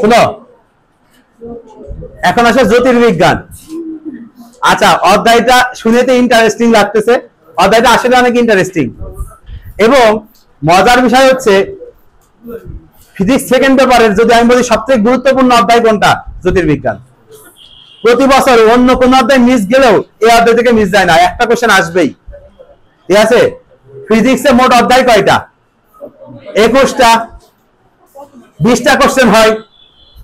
শুনো, এখন আসে জ্যোতির্বিজ্ঞান। আচ্ছা, অধ্যায়টা শুনেতে ইন্টারেস্টিং লাগতেছে, অধ্যায়টা আসলে অনেক ইন্টারেস্টিং এবং মজার বিষয় হচ্ছে ফিজিক্স সেকেন্ড পেপারের যদি আমি বলি সবথেকে গুরুত্বপূর্ণ অধ্যায় কোনটা, জ্যোতির্বিজ্ঞান। প্রতি বছর অন্য কোন অধ্যায় মিস গেলেও এই অধ্যায় থেকে মিস যায় না, একটা কোশ্চেন আসবেই। ঠিক আছে, ফিজিক্সে মোট অধ্যায় কয়টা? 21টা। 20টা কোশ্চেন হয়,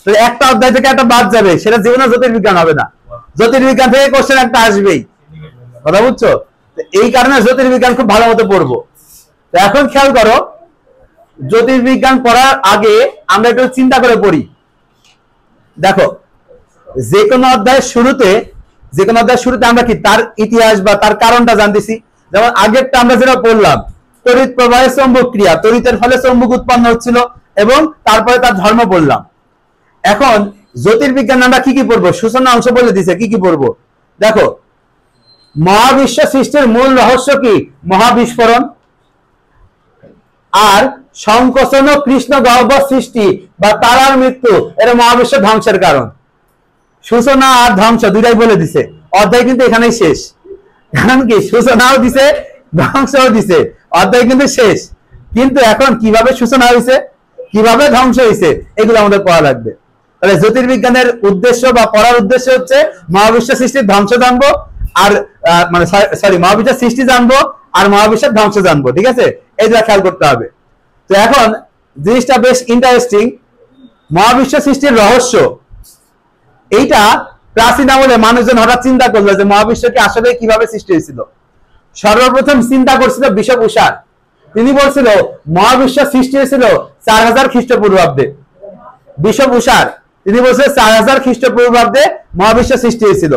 তো একটা অধ্যায় থেকে একটা বাদ যাবে, সেটা জীবনে জ্যোতির্বিজ্ঞান হবে না। জ্যোতির্বিজ্ঞান থেকে কোশ্চেন একটা আসবেই, কথা বুঝছো? এই কারণে জ্যোতির্বিজ্ঞান খুব ভালো মতো পড়বো। তো এখন খেয়াল করো, জ্যোতির্বিজ্ঞান পড়ার আগে আমরা একটু চিন্তা করে পড়ি। দেখো, যে কোনো অধ্যায়ের শুরুতে আমরা কি তার ইতিহাস বা তার কারণটা জানতেছি। যেমন আগেরটা আমরা যেটা পড়লাম, তড়িৎ প্রবাহের চৌম্বক ক্রিয়া, তড়িতের ফলে চৌম্বক উৎপন্ন হচ্ছিল এবং তারপরে তার ধর্ম পড়লাম। এখন জ্যোতির্বিজ্ঞান আমরা কি কি পড়বো, সূচনা অংশ বলে দিছে কি কি পড়বো। দেখো, মহাবিশ্ব সৃষ্টির মূল রহস্য কি? মহাবিস্ফোরণ। আর সংকোচন ও কৃষ্ণ গহ্বর সৃষ্টি বা তারার মৃত্যু, এটা মহাবিশ্ব ধ্বংসের কারণ। সূচনা আর ধ্বংস দুইটাই বলে দিছে, অধ্যায় কিন্তু এখানেই শেষ। কারণ কি, সূচনাও দিছে ধ্বংসও দিছে, অধ্যায় কিন্তু শেষ। কিন্তু এখন কিভাবে সূচনা হয়েছে, কিভাবে ধ্বংস হয়েছে, এগুলো আমাদের পড়া লাগবে। তাহলে জ্যোতির্বিজ্ঞানের উদ্দেশ্য বা পড়ার উদ্দেশ্য হচ্ছে মহাবিশ্ব সৃষ্টির ধ্বংস জানবো, আর মহাবিশ্ব সৃষ্টি জানবো আর মহাবিশ্বের ধ্বংস জানবো। ঠিক আছে, এইটা খেয়াল করতে হবে। তো এখন জিনিসটা বেশ ইন্টারেস্টিং, মহাবিশ্ব সৃষ্টির রহস্য। এইটা প্রাচীন আমলে মানুষজন হঠাৎ চিন্তা করলো যে মহাবিশ্বকে আসলে কিভাবে সৃষ্টি হয়েছিল। সর্বপ্রথম চিন্তা করছিল বিশপ উষার। তিনি বলছিল মহাবিশ্ব সৃষ্টি হয়েছিল 4000 খ্রিস্টপূর্বাব্দে। বিশপ উষার তিনি বলছিল 4000 খ্রিস্টপূর্বাব্দে মহাবিশ্ব সৃষ্টি হয়েছিল।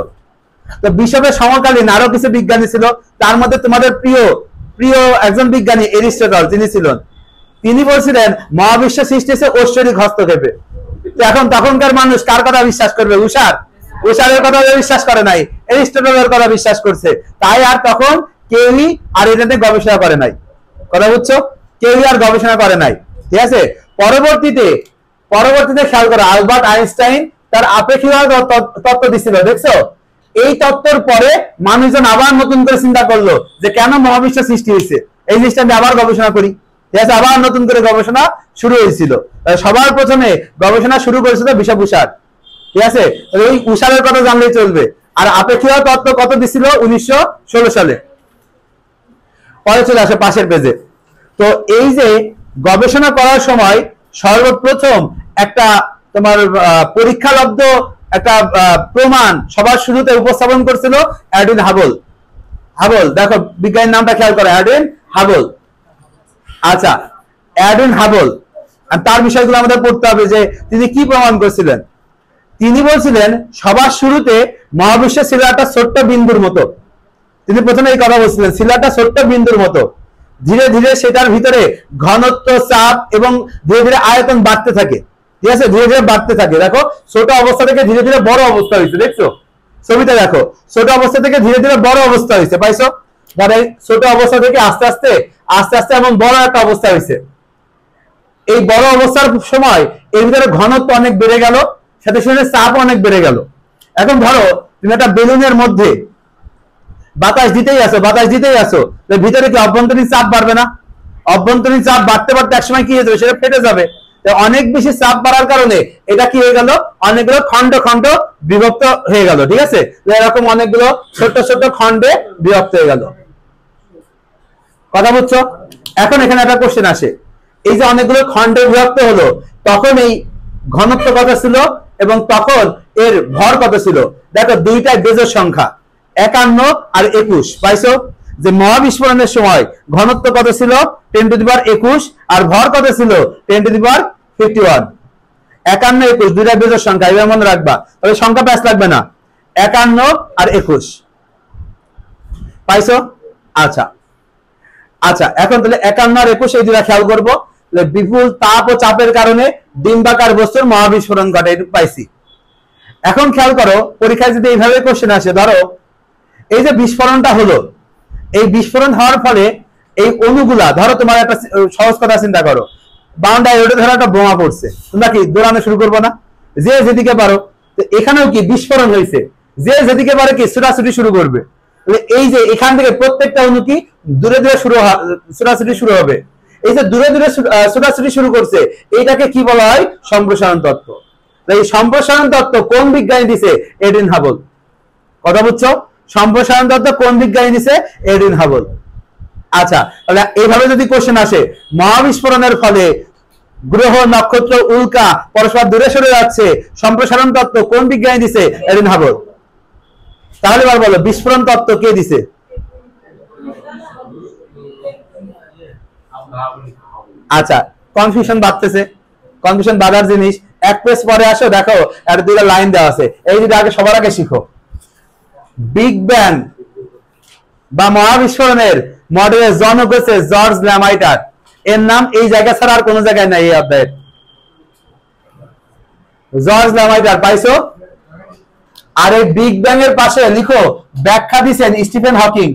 তো বিশপের সমকালীন আরো কিছু বিজ্ঞানী ছিল, তার মধ্যে তোমাদের প্রিয় একজন বিজ্ঞানী এরিস্টটল তিনি ছিলেন। তিনি বলছিলেন মহাবিশ্ব সৃষ্টি হয়েছে ঐশ্বরিক হস্তক্ষেপে। তো এখন তখনকার মানুষ কার কথা বিশ্বাস করবে? উষারের কথা বিশ্বাস করে নাই, এরিস্টটলের কথা বিশ্বাস করছে। তাই আর তখন কেউই আর এটাতে গবেষণা করে নাই, কথা বুঝছো? কেউই আর গবেষণা করে নাই। ঠিক আছে, পরবর্তীতে খেয়াল করো, আলবার্ট আইনস্টাইন তার আপেক্ষিকতার তত্ত্ব দিছিল, দেখছো? এই তত্ত্বের পরে মানুষজন আবার নতুন করে চিন্তা করলো যে কেন মহাবিশ্ব সৃষ্টি হয়েছে, এই জিনিসটা আমি আবার গবেষণা করি। ঠিক আছে, আবার নতুন করে গবেষণা শুরু হয়েছিল। সবার প্রথমে গবেষণা শুরু করেছিল বিশপ উষার। ঠিক আছে, ওই উষারের কথা জানলেই চলবে। আর আপেক্ষিকতার তত্ত্ব কত দিছিল? 1916 সালে। পরে চলে আসে পাশের পেজে। তো এই যে গবেষণা করার সময় সর্বপ্রথম একটা তোমার পরীক্ষালব্ধ একটা প্রমাণ সবার শুরুতে উপস্থাপন করছিল এডউইন হাবল। দেখো বিজ্ঞানীর নামটা খেয়াল করো, এডউইন হাবল। আচ্ছা, এডউইন হাবল, তার বিষয়গুলো আমাদের পড়তে হবে যে তিনি কি প্রমাণ করছিলেন। তিনি বলছিলেন সবার শুরুতে মহাবিশ্ব ছিল একটা ছোট্ট বিন্দুর মতো। তিনি প্রথমে এই কথা বলছিলেন, ছিল একটা ছোট্ট বিন্দুর মতো। ধীরে ধীরে সেটার ভিতরে ঘনত্ব, চাপ এবং ধীরে ধীরে আয়তন বাড়তে থাকে। ঠিক আছে, ধীরে ধীরে বাড়তে থাকে। দেখো, ছোট অবস্থা থেকে ধীরে ধীরে বড় অবস্থা হয়েছে, দেখছো ছবিটা? দেখো, ছোট অবস্থা থেকে ধীরে ধীরে বড় অবস্থা হয়েছে, পাইছো? মানে ছোট অবস্থা থেকে আস্তে আস্তে এমন বড় একটা অবস্থা হয়েছে। এই বড় অবস্থার সময় এর ভিতরে ঘনত্ব অনেক বেড়ে গেল, সাথে সাথে চাপ অনেক বেড়ে গেল। এখন ধরো তুমি একটা বেলুনের মধ্যে বাতাস দিতেই আসো, ভিতরে কি অভ্যন্তরীণ চাপ বাড়বে না? অভ্যন্তরীণ চাপ বাড়তে বাড়তে একসময় কি হয়ে যাবে, সেটা ফেটে যাবে। অনেক বেশি চাপ বাড়ার কারণে এটা কি হয়ে গেল, অনেকগুলো খন্ড বিভক্ত হয়ে গেল। ঠিক আছে, এরকম অনেকগুলো ছোট ছোট খন্ডে বিভক্ত হয়ে গেল, কথা বুঝছো? এখন এখানে একটা কোশ্চেন আসে, এই যে অনেকগুলো খন্ডে বিভক্ত হলো, তখন এই ঘনত্ব কত ছিল এবং তখন এর ভর কত ছিল? দেখো, দুইটা বেজোড় সংখ্যা 51 আর 21, পাইছো? যে মহাবিস্ফোরণের সময় ঘনত্ব কত ছিল? 10⁻21 আর ভর কত ছিল? 10⁻51। 51 21 দুইটা বেজোড় সংখ্যা, এবার মনে রাখবা, তবে সংখ্যা প্যাচ লাগবে না। 51 আর 21, পাইছো? আচ্ছা, এখন তাহলে 51 আর 21 এই দুইটা খেয়াল করবো। বিপুল তাপ ও চাপের কারণে ডিম্বাকার বস্তুর মহাবিস্ফোরণ ঘটে, এটা পাইছি। এখন খেয়াল করো, পরীক্ষায় যদি এইভাবে কোশ্চেন আসে, ধরো এই যে বিস্ফোরণটা হলো, এই বিস্ফোরণ হওয়ার ফলে এই অণুগুলা, ধরো তোমার একটা সহজ কথা চিন্তা করো, বাউন্ডারি রোডে ধরো একটা বোমা পড়ছে, তোমরা কি দৌড়ানো শুরু করবো না? যে যেদিকে পারো। তো এখানেও কি বিস্ফোরণ হয়েছে, যে যেদিকে পারে কি ছুটাছুটি শুরু করবে। এই যে এখান থেকে প্রত্যেকটা অণু কি দূরে দূরে ছুটাছুটি শুরু হবে। এই যে দূরে দূরে ছুটাছুটি শুরু করছে, এইটাকে কি বলা হয়? সম্প্রসারণ তত্ত্ব। এই সম্প্রসারণ তত্ত্ব কোন বিজ্ঞানী দিছে? Edwin Hubble. কথা বুঝছো? সম্প্রসারণ তত্ত্ব কোন বিজ্ঞানী দিছে? Edwin Hubble. আচ্ছা, তাহলে এইভাবে যদি কোশ্চেন আসে, মহাবিস্ফোরণের ফলে গ্রহ, নক্ষত্র, উল্কা পরস্পর দূরে সরে যাচ্ছে, সম্প্রসারণ তত্ত্ব কোন বিজ্ঞানী দিছে? Edwin Hubble. তাহলে এবার বলো, বিস্ফোরণ তত্ত্ব কে দিছে? আচ্ছা, কনফিউশন বাড়তেছে, কনফিউশন বাড়ার জিনিস। এক পেজ পরে আসো, দেখো আর দুটো লাইন দেওয়া আছে, এই দুটো আগে সবার আগে শিখো। বিগ ব্যাং বা মহাবিস্ফোরণের মডেলের জনক হচ্ছে জর্জ ল্যামাইটার। এর নাম এই জায়গা ছাড়া আর কোনো জায়গায় নাই এই অধ্যায়ের। জর্জ ল্যামাইটার পাইছো? আর এই বিগ ব্যাং এর পাশে লিখো, ব্যাখ্যা দিছেন স্টিফেন হকিং।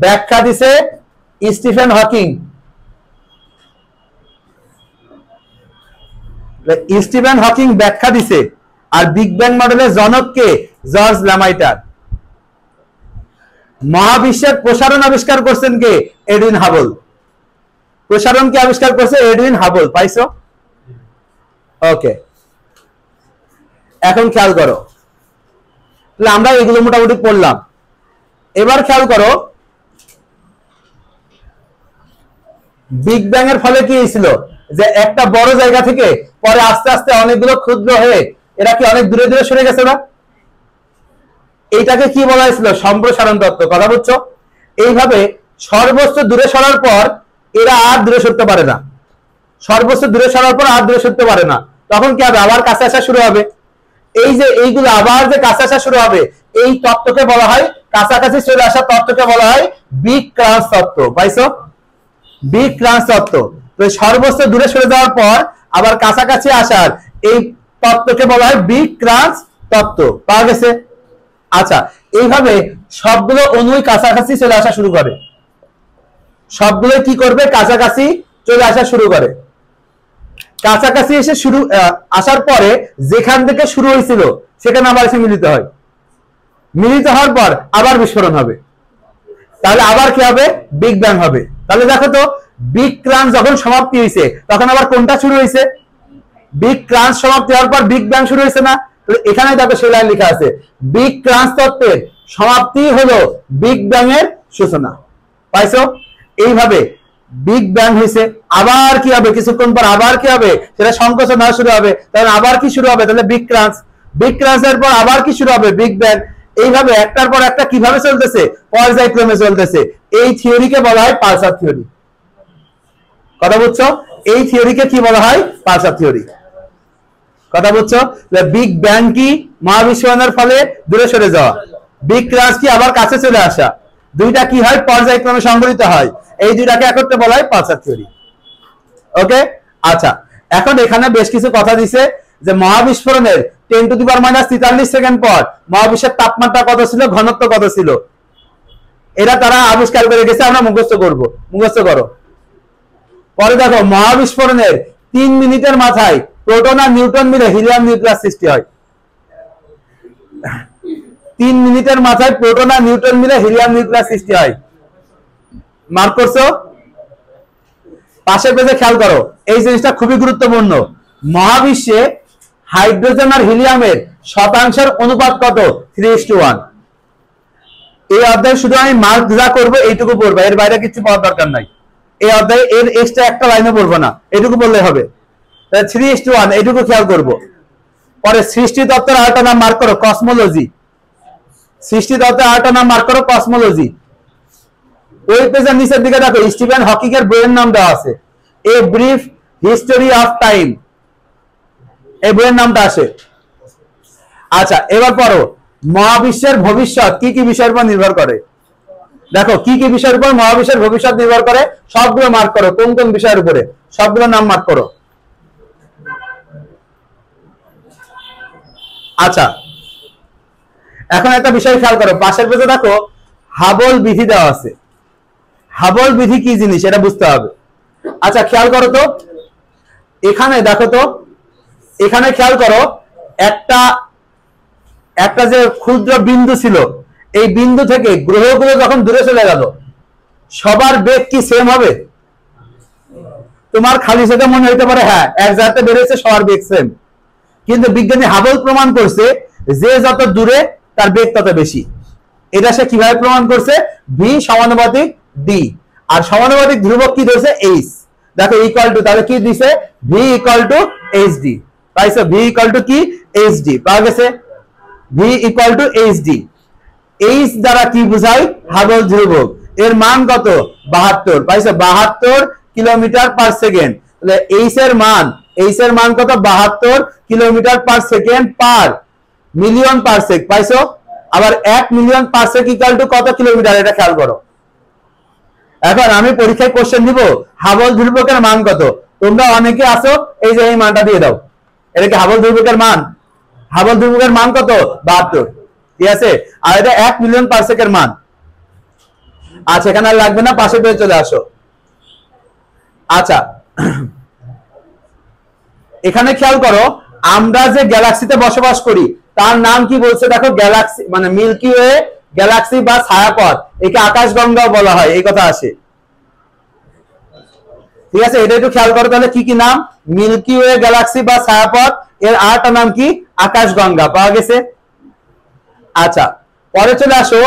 ব্যাখ্যা দিছে স্টিফেন হকিং। স্টিফেন হকিং ব্যাখ্যা দিছে। আর বিগ ব্যাং মডেলের জনক কে? জর্জ ল্যামাইটার। মহাবিশ্বের প্রসারণ আবিষ্কার করছেন কে? Edwin Hubble. প্রসারণ কে আবিষ্কার করছে? Edwin Hubble. পাইছো? ওকে, এখন খেয়াল করো, তাহলে আমরা এগুলো মোটামুটি পড়লাম। এবার খেয়াল করো, বিগ ব্যাং এর ফলে কি হয়েছিল? যে একটা বড় জায়গা থেকে পরে আস্তে আস্তে অনেকগুলো ক্ষুদ্র হয়ে এরা কি অনেক দূরে দূরে সরে গেছে না? এইটাকে কি বলা হয়েছিল? সম্প্রসারণ তত্ত্ব। কথা বুঝছো? এইভাবে সর্বোচ্চ দূরে সরার পর এরা আর দূরে সরতে পারে না। সর্বোচ্চ দূরে সরার পর আর দূরে সরতে পারে না, তখন কি হবে? আবার কাছে আসা শুরু হবে। এই যে এইগুলো আবার যে কাছে আসা শুরু হবে, এই তত্ত্বকে বলা হয়, কাছাকাছি চলে আসা তত্ত্বকে বলা হয় বিগ ক্রাঞ্চ তত্ত্ব। পাইছো? বিগ ক্রাঞ্চ তত্ত্ব। তো সর্বোচ্চ দূরে সরে যাওয়ার পর আবার কাছাকাছি আসার এই তত্ত্বকে বলা হয় বিগ ক্রাঞ্চ তত্ত্ব। পাওয়া গেছে? আচ্ছা, এইভাবে সবগুলো অণুই কাছাকাছি চলে আসা শুরু করে। সবগুলো কি করবে? কাছাকাছি চলে আসা শুরু করে। কাছাকাছি এসে আসার পরে যেখান থেকে শুরু হয়েছিল সেখানে আবার এসে মিলিত হয়। মিলিত হওয়ার পর আবার বিস্ফোরণ হবে। তাহলে আবার কি হবে? বিগ ব্যাং হবে। তাহলে দেখো তো, বিগ ক্রাঞ্চ যখন সমাপ্তি হয়েছে তখন আবার কোনটা শুরু হয়েছে? বিগ ক্রাঞ্চ সমাপ্তি হওয়ার পর বিগ ব্যাং শুরু হয়েছে না? এখানে দেখো সেই লাইন লেখা আছে, বিগ ক্রাঞ্চ তত্ত্বের সমাপ্তি হলো বিগ ব্যাং এর সূচনা। পাইছো? এইভাবে বিগ ব্যাং হয়েছে, আবার কি হবে? কিছুক্ষণ পর আবার কি হবে? সেটা সংকোচন হওয়া শুরু হবে। তাহলে আবার কি শুরু হবে? তাহলে বিগ ক্রাঞ্চ। বিগ ক্রাঞ্চের পর আবার কি শুরু হবে? Big bang. এইভাবে একটার পর একটা কিভাবে চলতেছে? পর্যায়ক্রমে চলতেছে। এই থিওরিকে বলা হয় পালসার থিওরি। কথা বুঝছো? এই থিওরিকে কি বলা হয়? Pulsar theory. কথা বুঝছো? বিগ ব্যাং কি? মহাবিস্ফোরণের ফলে দূরে সরে যাওয়া। বিগ ক্রাঞ্চ কি? আবার কাছে চলে আসা। দুইটা কি হয়? পর্যায়ক্রমে সংঘটিত হয়। এই দুইটাকে একত্রে বলা হয় পালসার থিওরি। ওকে, আচ্ছা, এখন এখানে বেশ কিছু কথা দিছে যে মহাবিস্ফোরণের 10⁻³ সেকেন্ড পর মহাবিশ্বের তাপমাত্রা কত ছিল, ঘনত্ব কত ছিল, এরা তারা আবিষ্কার করে গেছে। আমরা মুখস্থ করব, মুখস্থ করো। পরে দেখো, মহাবিস্ফোরণের 3 মিনিটের মাথায় প্রোটন আর নিউট্রন মিলে হিলিয়াম নিউক্লিয়াস সৃষ্টি হয়। 3 মিনিটের মাথায় প্রোটন আর নিউট্রন মিলে হিলিয়াম নিউক্লিয়াস সৃষ্টি হয়। মার্ক করছো? পাশের পেজে খেয়াল করো, এই জিনিসটা খুবই গুরুত্বপূর্ণ। মহাবিশ্বে হাইড্রোজেন আর হিলিয়ামের শতাংশের অনুপাত কত? 3:1। এই অধ্যায়ে শুধু আমি মার্ক যা করবো এইটুকু পড়বো, এর বাইরে কিছু পাওয়ার দরকার নাই। এই অধ্যায়ে এর এক্সট্রা একটা লাইনও পড়বো না, এটুকু বললে হবে। 3:1 এইটুকু খেয়াল করবো। পরে সৃষ্টি তত্ত্বের আরেকটা নাম মার্ক করো, কসমোলজি। সৃষ্টি তত্ত্বের আরেকটা নাম মার্ক করো, কসমোলজি। ওই পেজের নিচের দিকে দেখো, স্টিফেন হকিং এর বইয়ের নাম দেওয়া আছে, a brief history of time. এই বইয়ের নামটা আসে। আচ্ছা, এবার পড়ো, মহাবিশ্বের ভবিষ্যৎ কি কি বিষয়ের উপর নির্ভর করে? দেখো কি কি বিষয়ের উপর মহাবিশ্বের ভবিষ্যৎ নির্ভর করে, সবগুলো মার্ক করো। কোন কোন বিষয়ের উপরে? সবগুলো নাম মার্ক করো। আচ্ছা, এখন একটা বিষয় খেয়াল করো, পাশের পেজে দেখো হাবল বিধি দেওয়া আছে। হাবল বিধি কি জিনিস এটা বুঝতে হবে। আচ্ছা খেয়াল করো তো, এখানে দেখো তো, এখানে খেয়াল করো, একটা একটা যে ক্ষুদ্র বিন্দু ছিল, এই বিন্দু থেকে গ্রহগুলো যখন দূরে চলে গেল, সবার বেগ কি সেম হবে? তোমার খালি সেটা মনে হইতে পারে হ্যাঁ এক জায়গাতে বেড়েছে, সবার বেগ সেম, কিন্তু বিজ্ঞানী হাবল প্রমাণ করছে যে যত দূরে তার বেগ তত বেশি। এটা সে কিভাবে প্রমাণ করছে? ভি সমানুপাতিক ডি, আর সমানুপাতিক ধ্রুবক কি ধরছে? এইচ। দেখো ইকুয়াল টু, তাহলে কি দিছে? V equal to H D, পাইছো? ভি ইকুয়াল টু কি? এইচ ডি পাওয়া গেছে। V equal to H D, H দ্বারা কি বুঝায়? হাবল ধ্রুবক। এর মান কত? 72, পাইছো? 72 কিলোমিটার পার সেকেন্ড। তাহলে এইচ এর মান কত? 72 kilometre per second per million per sec, পাইছো? আবার 1 million per sec equal to কত কিলোমিটার? এটা খেয়াল করো। এখন আমি পরীক্ষায় কোশ্চেন দিব হাবল ধ্রুবকের মান কত, তোমরা অনেকে আসো এই যে এই মানটা দিয়ে দাও, এটা কি হাবল ধ্রুবকের মান? হাবল ধ্রুবকের মান কত? 72, ঠিক আছে? আর এটা 1 মিলিয়ন পার সেকেন্ড মান। আচ্ছা এখানে আর লাগবে না, পাশে পেয়ে চলে আসো। আচ্ছা এখানে খেয়াল করো, আমরা যে গ্যালাক্সিতে বসবাস করি তার নাম কি বলছে? দেখো গ্যালাক্সি মানে মিল্কি ওয়ে গ্যালাক্সি বা ছায়াপথ, একে আকাশগঙ্গাও বলা হয়, এই কথা আসে, ঠিক আছে? এটা একটু খেয়াল করো, তাহলে কি কি নাম? মিল্কি ওয়ে গ্যালাক্সি বা ছায়াপথ, এর আরেকটা নাম কি? আকাশগঙ্গা, পাওয়া গেছে। আচ্ছা পরে চলে আসো,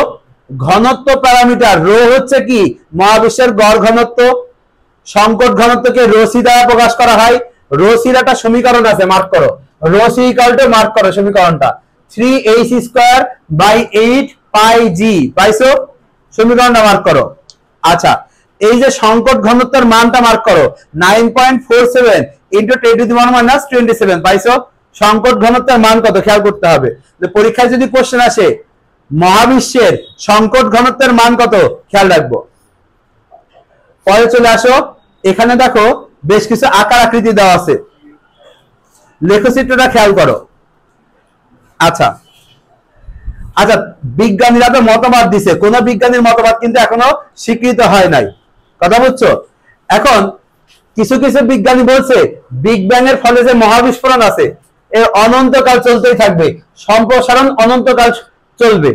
ঘনত্ব প্যারামিটার রো হচ্ছে কি? মহাবিশ্বের গড় ঘনত্ব। সংকট ঘনত্বকে রো সি দ্বারা প্রকাশ করা হয়। রো সির একটা সমীকরণ আছে, মার্ক করো। রো সি ইকুয়াল টু, মার্ক করো সমীকরণটা, 3h² 8πg, পাইছো? সমীকরণটা মার্ক করো। আচ্ছা এই যে সংকট ঘনত্বের মানটা মার্ক করো, 9.47 ইন্টু 10⁻⁻27, পাইছো? সংকট ঘনত্বের মান কত খেয়াল করতে হবে, যে পরীক্ষায় যদি কোশ্চেন আসে মহাবিশ্বের সংকট ঘনত্বের মান কত খেয়াল রাখবো। পরে চলে আসো, এখানে দেখো বেশ কিছু আকার আকৃতি দেওয়া আছে, লেখচিত্রটা খেয়াল করো। আচ্ছা আচ্ছা বিজ্ঞানীরা তো মতবাদ দিছে, কোন বিজ্ঞানীর মতবাদ কিন্তু এখনো স্বীকৃত হয় নাই, কথা বুঝছো? এখন কিছু কিছু বিজ্ঞানী বলছে বিগ ব্যাং এর ফলে যে মহাবিস্ফোরণ আছে এর অনন্তকাল চলতেই থাকবে, সম্প্রসারণ অনন্তকাল চলবে।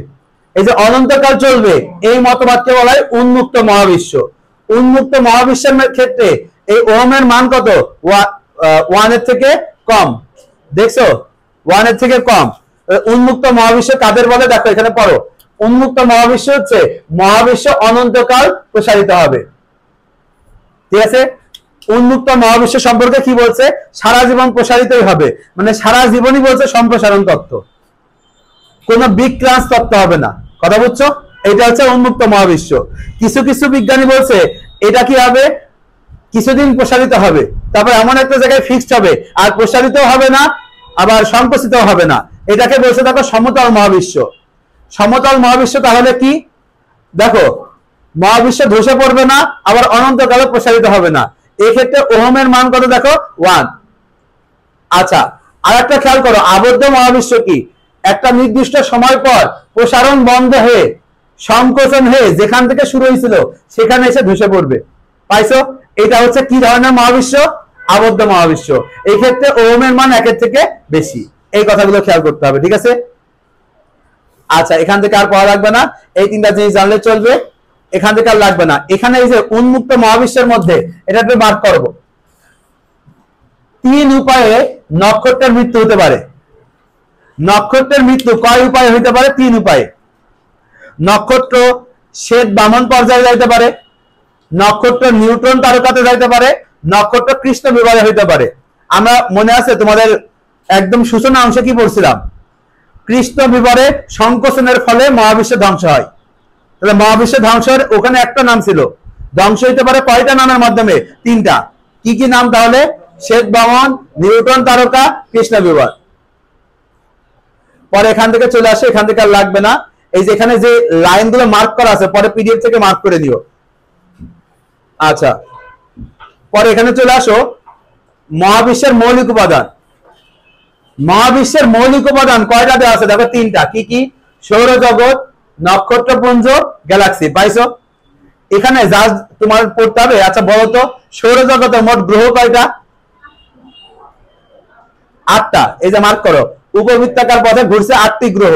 এই যে অনন্তকাল চলবে এই মতবাদকে বলা হয় উন্মুক্ত মহাবিশ্ব। উন্মুক্ত মহাবিশ্বের ক্ষেত্রে এই ওহমের মান কত? 1 এর থেকে কম, দেখছো? 1 এর থেকে কম। উন্মুক্ত মহাবিশ্ব কাদের বলে? দেখো এখানে পড়ো, উন্মুক্ত মহাবিশ্ব হচ্ছে মহাবিশ্ব অনন্তকাল প্রসারিত হবে, ঠিক আছে? উন্মুক্ত মহাবিশ্ব সম্পর্কে কি বলছে? সারা জীবন প্রসারিতই হবে, মানে সারা জীবনই বলছে সম্প্রসারণ তত্ত্ব, কোনো বিক্রান্স তত্ত্ব হবে না, কথা বুঝছো? এটা হচ্ছে উন্মুক্ত মহাবিশ্ব। কিছু কিছু বিজ্ঞানী বলছে এটা কি হবে? কিছুদিন প্রসারিত হবে, তারপর এমন একটা জায়গায় ফিক্সড হবে, আর প্রসারিত হবে না আবার সংকুচিত হবে না, এটাকে বলছে দেখো সমতল মহাবিশ্ব। সমতল মহাবিশ্ব তাহলে কি? দেখো মহাবিশ্ব ধসে পড়বে না, আবার অনন্তকালে প্রসারিত হবে না, এই ক্ষেত্রে ওহমের মান কত? দেখো 1। আচ্ছা আর একটা খেয়াল করো, আবদ্ধ মহাবিশ্ব কি? একটা নির্দিষ্ট সময় পর প্রসারণ বন্ধ হয়ে সংকোচন হয়ে যেখান থেকে শুরু হয়েছিল সেখানে এসে ধসে পড়বে, পাইছো? এটা হচ্ছে কি ধরনের মহাবিশ্ব? আবদ্ধ মহাবিশ্ব। এই ক্ষেত্রে ওহমের মান 1 এর থেকে বেশি, এই কথাগুলো খেয়াল করতে হবে, ঠিক আছে? আচ্ছা এখান থেকে আর পড়া লাগবে না, এই তিনটা জিনিস জানলে চলবে, এখান থেকে আর লাগবে না। এখানে এই যে উন্মুক্ত মহাবিশ্বের মধ্যে এটা একটু মার্ক করব, 3 উপায়ে নক্ষত্রের মৃত্যু হতে পারে। নক্ষত্রের মৃত্যু কয় উপায়ে হতে পারে? 3 উপায়ে। নক্ষত্র শ্বেত বামন পর্যায়ে যাইতে পারে, নক্ষত্র নিউট্রন তারকাতে যাইতে পারে, নক্ষত্র কৃষ্ণ বিবরে হইতে পারে। আমরা মনে আছে তোমাদের একদম সূচনা অংশে কি পড়ছিলাম? কৃষ্ণ বিবরে সংকোচনের ফলে মহাবিশ্ব ধ্বংস হয়। তাহলে মহাবিশ্ব ধ্বংসের ওখানে একটা নাম ছিল, ধ্বংস হইতে পারে কয়টা নামের মাধ্যমে? 3টা। কি কি নাম তাহলে? শ্বেত বামন, নিউট্রন তারকা, কৃষ্ণ বিবর। পরে এখান থেকে চলে আসে, এখান থেকে আর লাগবে না, এই যে এখানে যে লাইনগুলো মার্ক করা আছে পরে পিডিএফ থেকে মার্ক করে নিও। আচ্ছা পরে এখানে চলে আসো, মহাবিশ্বের মৌলিক উপাদান। মহাবিশ্বের মৌলিক উপাদান কয়টা দেওয়া আছে? দেখো 3টা। কি কি? সৌরজগৎ, নক্ষত্রপুঞ্জ, গ্যালাক্সি, পাইছো? এখানে যা তোমার পড়তে হবে। আচ্ছা বলো তো সৌরজগতে মোট গ্রহ কয়টা? 8টা। এই যে মার্ক করো, উপবৃত্তাকার পথে ঘুরছে 8টি গ্রহ।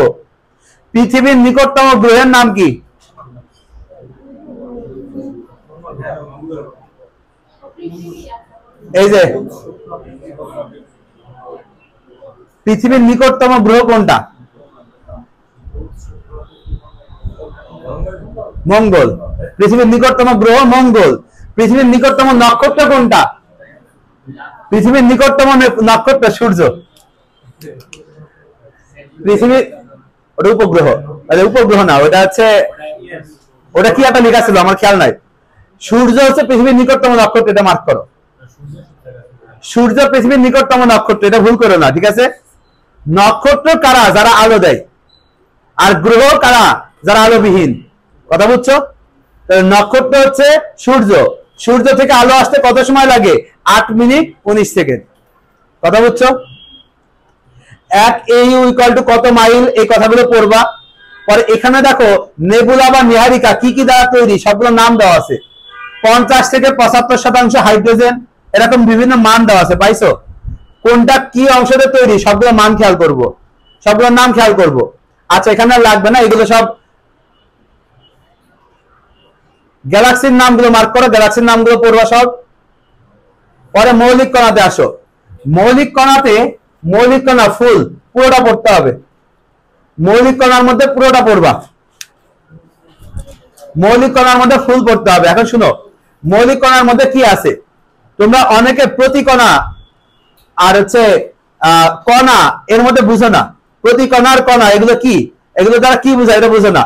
পৃথিবীর নিকটতম গ্রহের নাম কি? এই যে পৃথিবীর নিকটতম গ্রহ কোনটা? মঙ্গল। পৃথিবীর নিকটতম গ্রহ মঙ্গল। পৃথিবীর নিকটতম নক্ষত্র কোনটা? পৃথিবীর নিকটতম নক্ষত্র সূর্য। পৃথিবীর ওটা উপগ্রহ, উপগ্রহ না, ওটা হচ্ছে, ওটা কি একটা লেখা ছিল আমার খেয়াল নাই। সূর্য হচ্ছে পৃথিবীর নিকটতম নক্ষত্র, এটা মার্ক করো। সূর্য পৃথিবীর নিকটতম নক্ষত্র, এটা ভুল করো না, ঠিক আছে? নক্ষত্র কারা? যারা আলো দেয়। আর গ্রহ কারা? যারা আলোবিহীন। কথা বুঝছো? নক্ষত্র হচ্ছে সূর্য। সূর্য থেকে আলো আসতে কত সময় লাগে? 8 মিনিট 19 সেকেন্ড। কথা বুঝছো? 1 AU = কত মাইল, এই কথাগুলো পড়বা। পরে এখানে দেখো নেবুলা বা নিহারিকা কি কি দ্বারা তৈরি, সবগুলো নাম দেওয়া আছে। 50 থেকে 75% হাইড্রোজেন, এরকম বিভিন্ন মান দেওয়া আছে। পাইছো? কোনটা কি অংশে তৈরি, সবগুলো মান খেয়াল করব, সবগুলো নাম খেয়াল করব। আচ্ছা এখানে লাগবে না, এগুলো সব গ্যালাক্সির নামগুলো মার্ক করো, গ্যালাক্সির নামগুলো পড়বা সব। পরে মৌলিক কণাতে আসো। মৌলিক কণাতে, মৌলিক কণা ফুল পুরোটা পড়তে হবে। মৌলিক কণার মধ্যে পুরোটা পড়বা। মৌলিক কণার মধ্যে ফুল পড়তে হবে। এখন শুনো, মৌলিক কণার মধ্যে কি আছে? তোমরা অনেকে প্রতিকণা আর হচ্ছে কণা এর মধ্যে বুঝো না। প্রতিকণার কণা এগুলো কি, এগুলো দ্বারা কি বোঝায় এটা বুঝো না।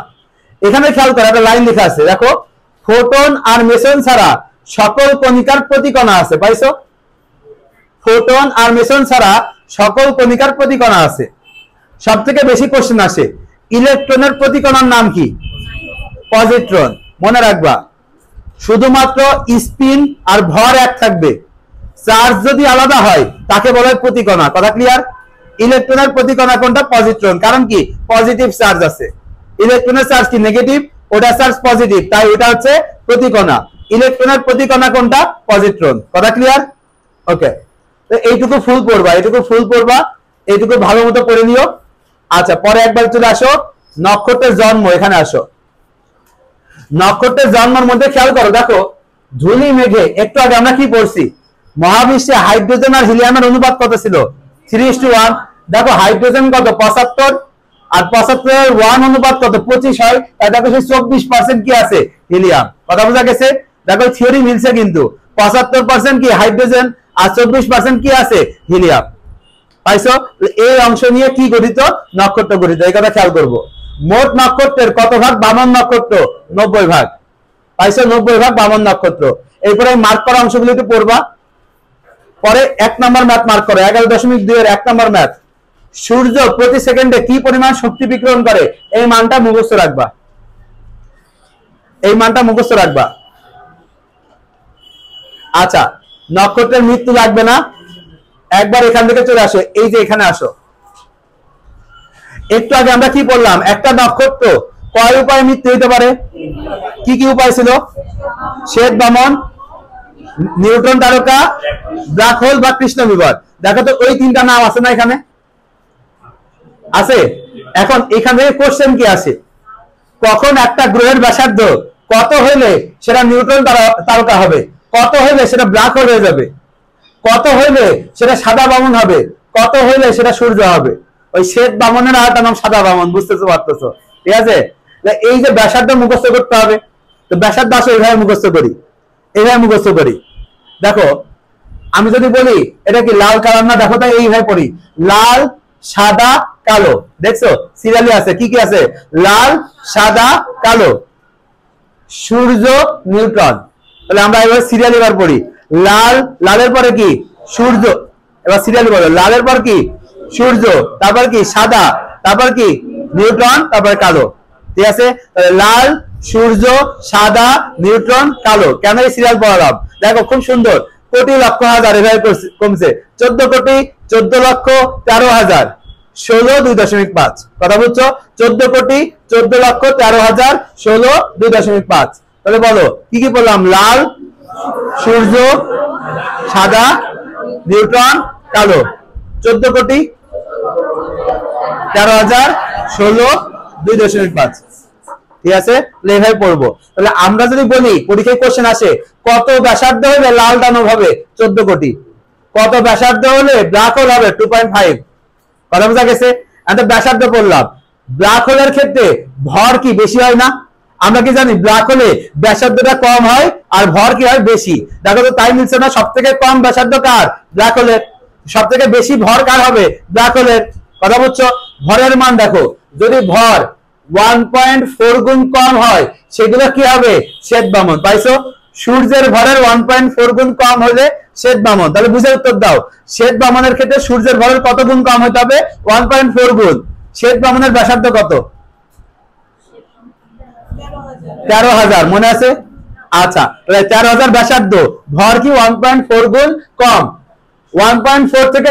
এখানে খেয়াল করো, একটা লাইন লেখা আছে, দেখো ফোটন আর মেসন ছাড়া সকল কণিকার প্রতিকণা আছে। পাইছো? ফোটন আর মেসন ছাড়া সকল কণিকার প্রতিকণা আছে। সব থেকে বেশি কোশ্চেন আসে, ইলেকট্রনের প্রতিকণার নাম কি? পজিট্রন। মনে রাখবা, শুধুমাত্র স্পিন আর ভর এক থাকবে, চার্জ যদি আলাদা হয় তাকে বলা হয় প্রতিকণা। কথা ক্লিয়ার? ইলেকট্রনের প্রতিকণা কোনটা? পজিট্রন। কারণ কি? পজিটিভ চার্জ আছে। ইলেকট্রনের চার্জ কি? নেগেটিভ, ওটা চার্জ পজিটিভ, তাই এটা হচ্ছে প্রতিকণা। ইলেকট্রনের প্রতিকণা কোনটা? পজিট্রন। কথা ক্লিয়ার? ওকে, তো এইটুকু ফুল পড়বা, এইটুকু ফুল পড়বা, এইটুকু ভালো মতো পড়ে নিও। আচ্ছা পরে একবার চলে আসো নক্ষত্রের জন্ম, এখানে আসো। নক্ষত্রের জন্মের মধ্যে খেয়াল করো, দেখো ধূলি মেঘে একটু আগে আমরা কি পড়ছি? মহাবিশ্বে হাইড্রোজেন আর হিলিয়ামের অনুপাত কত ছিল? 3:1। দেখো হাইড্রোজেন কত? 75, আর 75 1 অনুপাত কত? 25 হয়। তাই দেখো সেই 24% কি আছে? হিলিয়াম। কথা বোঝা গেছে? দেখো থিওরি মিলছে কিন্তু, 75% কি? হাইড্রোজেন, আর 24% কি আছে? হিলিয়াম। পাইছো? এই অংশ নিয়ে কি গঠিত? নক্ষত্র গঠিত। এই কথা খেয়াল করবো। মোট নক্ষত্রের কত ভাগ বামন নক্ষত্র? 90 ভাগ। পাইছো? 90 ভাগ বামন নক্ষত্র। এরপরে মার্ক করা অংশগুলো একটু পড়বা। পরে 1 নম্বর ম্যাথ মার্ক করো, 11.2 এর 1 নম্বর ম্যাথ। সূর্য প্রতি সেকেন্ডে কি পরিমাণ শক্তি বিকিরণ করে, এই মানটা মুখস্থ রাখবা। এই মানটা মুখস্থ রাখবা। আচ্ছা নক্ষত্রের মৃত্যু লাগবে না, একবার এখান থেকে চলে আসো, এই যে এখানে আসো। একটু আগে আমরা কি বললাম? একটা নক্ষত্র কয় উপায়ে মৃত্যু হইতে পারে? কি কি উপায় ছিল? শ্বেত বামন, নিউট্রন তারকা, ব্ল্যাক হোল বা কৃষ্ণ বিবর। দেখো তো ওই 3টা নাম আছে না এখানে? আছে। এখন এখানে কোশ্চেন কি আছে? কখন একটা গ্রহের ব্যাসার্ধ কত হইলে সেটা নিউট্রন তারকা হবে, কত হইলে সেটা ব্ল্যাক হোল হয়ে যাবে, কত হইলে সেটা সাদা বামন হবে, কত হইলে সেটা সূর্য হবে। ওই শ্বেত বামনের আরেকটা নাম সাদা বামন। বুঝতেছো পারতেছো? ঠিক আছে? এই যে ব্যাসার্ধ মুখস্থ করতে হবে, তো ব্যাসার্ধ আসো এইভাবে মুখস্থ করি, এইভাবে মুখস্থ করি। দেখো আমি যদি বলি এটা কি লাল কালার না, দেখো তাই এইভাবে পড়ি, লাল সাদা কালো। দেখছো সিরিয়ালি আছে, কি কি আছে? লাল সাদা কালো, সূর্য নিউট্রন। তাহলে আমরা এবার সিরিয়ালি এবার পড়ি, লাল, লালের পরে কি? সূর্য। এবার সিরিয়ালি বলো, লালের পর কি? সূর্য, তারপর কি? সাদা, তারপর কি? নিউট্রন, তারপর কালো। ঠিক আছে? লাল, সূর্য, সাদা, নিউট্রন, কালো। কেন এই সিরিয়াল পড়ালাম? দেখো খুব সুন্দর, কোটি লক্ষ হাজার এভাবে কমছে। 14 কোটি, 14 লক্ষ, 13,000, 16 2.5। কথা বুঝছো? 14 কোটি, 14 লক্ষ, 13,000, 16 2.5। তাহলে বলো কি কি বললাম? লাল, সূর্য, সাদা, নিউট্রন, কালো। 14 কোটি, 13,000, 16, 2.5। ঠিক আছে, লেখায় পড়বো। তাহলে আমরা যদি বলি পরীক্ষায় কোশ্চেন আসে কত ব্যাসার্ধ হলে লাল দানব হবে? 14 কোটি। কত ব্যাসার্ধ হলে ব্ল্যাক হোল হবে? 2.5। কথা বোঝা গেছে? এত ব্যাসার্ধ পড়লাম। ব্ল্যাক হোলের ক্ষেত্রে ভর কি বেশি হয় না? আমরা কি জানি ব্ল্যাক হোলে ব্যাসার্ধটা কম হয় আর ভর কি হয়? বেশি। দেখো তো তাই মিলছে না? সব থেকে কম ব্যাসার্ধ কার? ব্ল্যাক হোলের। সব থেকে বেশি ভর কার হবে? ব্ল্যাক হোলের। কথা বুঝছো? ভরের মান দেখো, যদি ভর 1.4 গুণ কম হয় সেগুলো কি হবে? শ্বেত বামন। পাইছো? সূর্যের ভরের 1.4 গুণ কম হলে শ্বেত বামন। তাহলে বুঝে উত্তর দাও, শ্বেত বামনের ক্ষেত্রে সূর্যের ভরের কত গুণ কম হতে হবে? 1.4 গুণ। শ্বেত বামনের ব্যাসার্ধ কত? 13,000। মনে আছে? আচ্ছা, 13,000 ব্যাসার্ধ, ভর কি 1.4 গুণ কম। 1.4 থেকে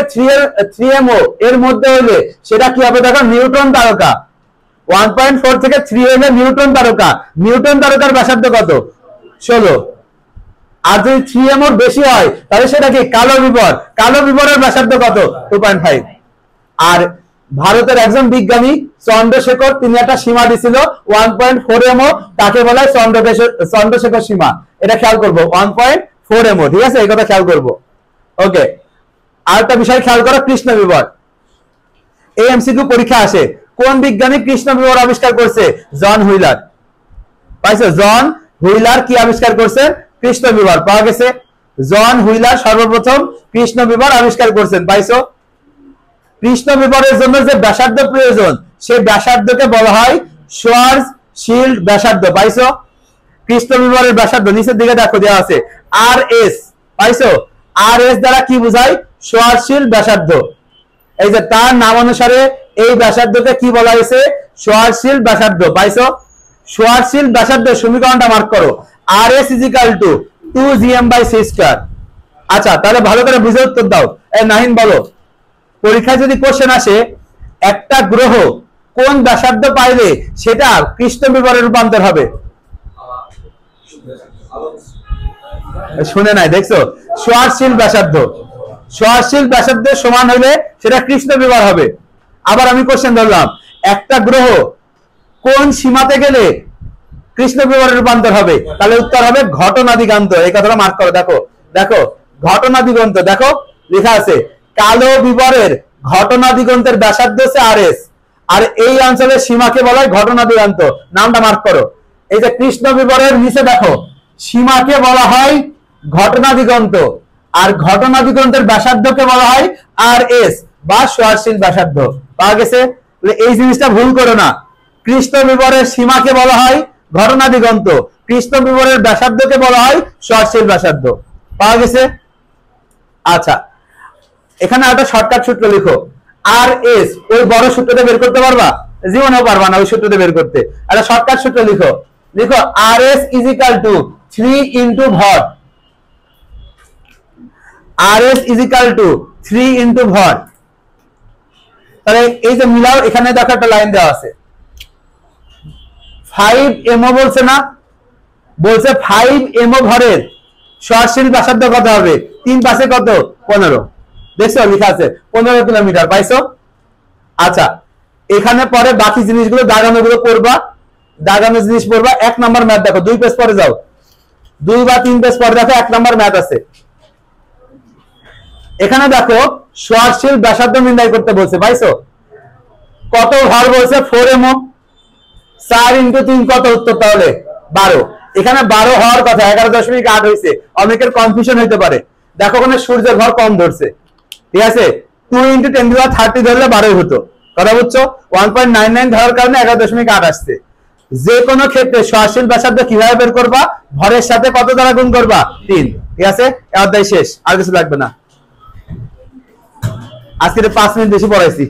3mo এর মধ্যে হলে সেটা কি হবে? দেখো নিউট্রন তারকা। 1.4 থেকে 3 হলে নিউট্রন তারকা। নিউট্রন তারকার ব্যাসার্ধ কত? 16। আর যদি 3mo বেশি হয় তাহলে সেটা কি? কালো বিবর। কালো বিবরের ব্যাসার্ধ কত? 2.5। আর ভারতের একজন বিজ্ঞানী চন্দ্রশেখর, তিনি একটা সীমা দিছিল 1.4mo, তাকে বলা হয় চন্দ্রশেখর সীমা। এটা খেয়াল করবো, 1.4mo। ঠিক আছে, এই কথা খেয়াল করবো। ওকে, আর একটা বিষয় খেয়াল করো, কৃষ্ণ বিবর। এই এমসিকিউ পরীক্ষা আসে। কোন বিজ্ঞানী কৃষ্ণ বিবর আবিষ্কার করছে? জন হুইলার। পাইছো? জন হুইলার কি আবিষ্কার করছেন? কৃষ্ণ বিবর। পাওয়া গেছে? জন হুইলার সর্বপ্রথম কৃষ্ণ বিবর আবিষ্কার করছেন। পাইছো? কৃষ্ণ বিবরের জন্য যে ব্যাসার্ধ প্রয়োজন সেই ব্যাসার্ধকে বলা হয় শোয়ারশিল্ড ব্যাসার্ধ। পাইছো? কৃষ্ণ বিবরের ব্যাসার্ধ নিচের দিকে দেখো দেওয়া আছে RS। পাইছো? RS দ্বারা কি বোঝায়? শোয়ারশিল্ড ব্যাসার্ধ। এই যে তার নাম অনুসারে এই ব্যাসার্ধকে কি বলা হয়েছে? শোয়ারশিল্ড ব্যাসার্ধ। পাইছো? শোয়ারশিল্ড ব্যাসার্ধ সমীকরণটা মার্ক করো, RS = 2gm/c²। আচ্ছা, তাহলে ভালো করে বুঝে উত্তর দাও। এই নাহিন বলো, পরীক্ষায় যদি কোশ্চেন আসে একটা গ্রহ কোন ব্যাসার্ধ পাইলে সেটা কৃষ্ণ বিবরে রূপান্তর হবে? শুনে নাই? দেখছো? শোয়ারশিল্ড ব্যাসার্ধ। শোয়ারশিল্ড ব্যাসার্ধ সমান হলে সেটা কৃষ্ণ বিবর হবে। আবার আমি কোশ্চেন ধরলাম, একটা গ্রহ কোন সীমাতে গেলে কৃষ্ণ বিবরে রূপান্তর হবে? তাহলে উত্তর হবে ঘটনা দিগান্ত। এই কথাটা মার্ক করো। দেখো দেখো, ঘটনা দিগন্ত। দেখো লেখা আছে কালো বিবরের ঘটনা দিগন্তের ব্যাসার্ধ হচ্ছে RS, আর এই অঞ্চলের সীমাকে বলা হয় ঘটনা দিগান্ত। নামটা মার্ক করো। এই যে কৃষ্ণ বিবরের নিচে দেখো সীমাকে বলা হয় ঘটনা দিগন্ত, আর ঘটনা দিগন্তের ব্যাসার্ধকে বলা হয় RS বা শোয়ারশিল্ড ব্যাসার্ধ। পাওয়া গেছে? এই জিনিসটা ভুল করো না। কৃষ্ণ বিবরের সীমাকে বলা হয় ঘটনা দিগন্ত, কৃষ্ণ বিবরের ব্যাসার্ধকে বলা হয় শোয়ারশিল্ড ব্যাসার্ধ। পাওয়া গেছে? আচ্ছা, এখানে একটা শর্টকাট সূত্র লিখো। RS ওই বড় সূত্রটা বের করতে পারবা? জীবনেও পারবা না ওই সূত্রটা বের করতে। একটা শর্টকাট সূত্র লিখো। লিখো RS = 3 × ভর। RS = 3 × ভর। তাহলে এই যে মিলাও, এখানে দেখো একটা লাইন দেওয়া আছে 5mo বলছে না? বলছে 5mo ভরের শোয়ারশিল্ড ব্যাসার্ধ কত হবে? 3 পাশে কত? 15। দেখছো লেখা আছে 15 কিলোমিটার। পাইছো? আচ্ছা, এখানে পরে বাকি জিনিসগুলো দাগানো গুলো করবা, দাগানো জিনিস পড়বা। 1 নম্বর ম্যাথ দেখো, 2 পেজ পরে যাও, 2 বা 3 পেজ পরে দেখো 1 নম্বর ম্যাথ আছে। এখানে দেখো শোয়ারশিল্ড ব্যাসার্ধ নির্ণয় করতে বলছে। পাইছো? কত ভর বলছে? 4mo। 4 × 3 কত? উত্তর তাহলে 12। এখানে 12 হওয়ার কথা, 11.8 হয়েছে। অনেকের কনফিউশন হইতে পারে। দেখো ওখানে সূর্যের ভর কম ধরছে। ঠিক আছে, 2 × 10⁻30 ধরলে 12 হতো। কথা বুঝছো? 1.99 ধরার কারণে 11.8 আসছে। যে কোনো ক্ষেত্রে শোয়ারশিল্ড ব্যাসার্ধ কিভাবে বের করবা? ভরের সাথে কত দ্বারা গুণ করবা? 3। ঠিক আছে, অধ্যায় শেষ, আর কিছু লাগবে না। আজকে 5 মিনিট বেশি পড়াইছি।